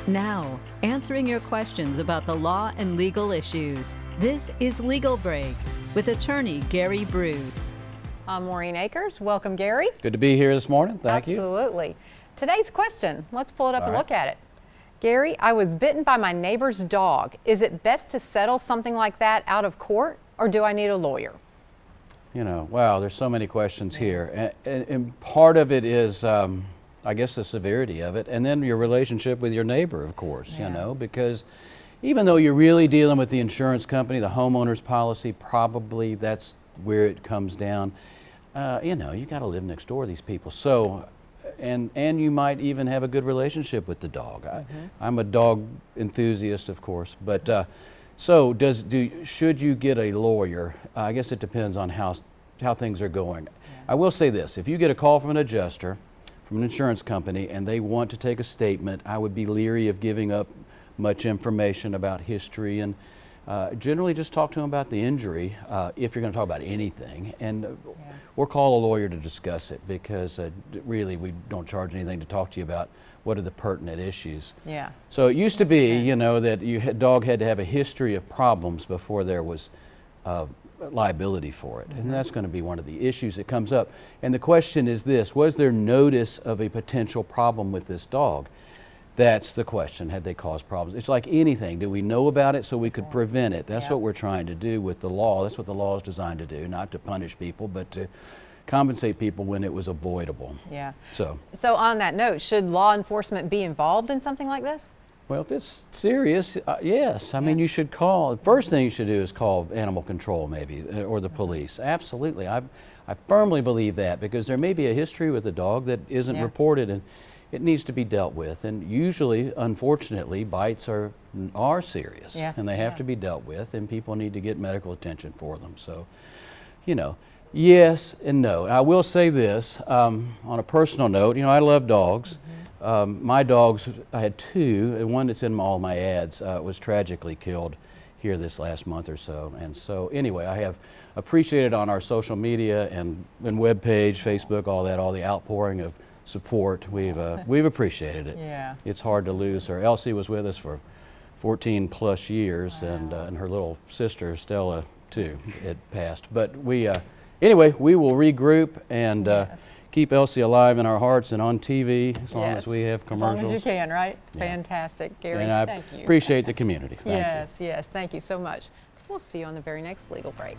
Now, answering your questions about the law and legal issues. This is Legal Break with attorney Gary Bruce. I'm Maureen Akers. Welcome, Gary. Good to be here this morning. Thank you. Absolutely. Today's question, let's pull it up and look at it. Gary, I was bitten by my neighbor's dog. Is it best to settle something like that out of court, or do I need a lawyer? You know, wow, there's so many questions here. And part of it is, I guess, the severity of it, and then your relationship with your neighbor, of course, you know, because even though you're really dealing with the insurance company, the homeowner's policy, probably that's where it comes down. You know, you got to live next door to these people. So, and you might even have a good relationship with the dog. I'm a dog enthusiast, of course, but so should you get a lawyer? I guess it depends on how things are going. I will say this: if you get a call from an adjuster, from an insurance company, and they want to take a statement, I would be leery of giving up much information about history, and generally just talk to them about the injury if you're going to talk about anything, and or call a lawyer to discuss it, because really we don't charge anything to talk to you about what are the pertinent issues. Yeah. So it used to be, you know, that dog had to have a history of problems before there was liability for it, and that's going to be one of the issues that comes up. And the question is this: was there notice of a potential problem with this dog? That's the question. Had they caused problems? It's like anything. Do we know about it so we could prevent it? That's what we're trying to do with the law. That's what the law is designed to do, not to punish people, but to compensate people when it was avoidable. Yeah. So on that note, should law enforcement be involved in something like this? well, if it's serious, yes. I mean, you should call. The first thing you should do is call animal control, maybe, or the police. Absolutely. I firmly believe that, because there may be a history with a dog that isn't reported, and it needs to be dealt with. And usually, unfortunately, bites are serious, and they have to be dealt with, and people need to get medical attention for them. So, you know, yes and no. I will say this, on a personal note, you know, I love dogs. My dogs, I had two, and one that's in all my ads was tragically killed here this last month or so. And so anyway, I have appreciated on our social media and web page, Facebook, all the outpouring of support. We've appreciated it. Yeah. It's hard to lose her. Elsie was with us for 14 plus years, and her little sister Stella too. It passed, but anyway, we will regroup and keep Elsie alive in our hearts and on TV as long as we have commercials. As long as you can, right? Fantastic, Gary. And I thank you. appreciate the community. Thank you. Yes, thank you so much. We'll see you on the very next Legal Break.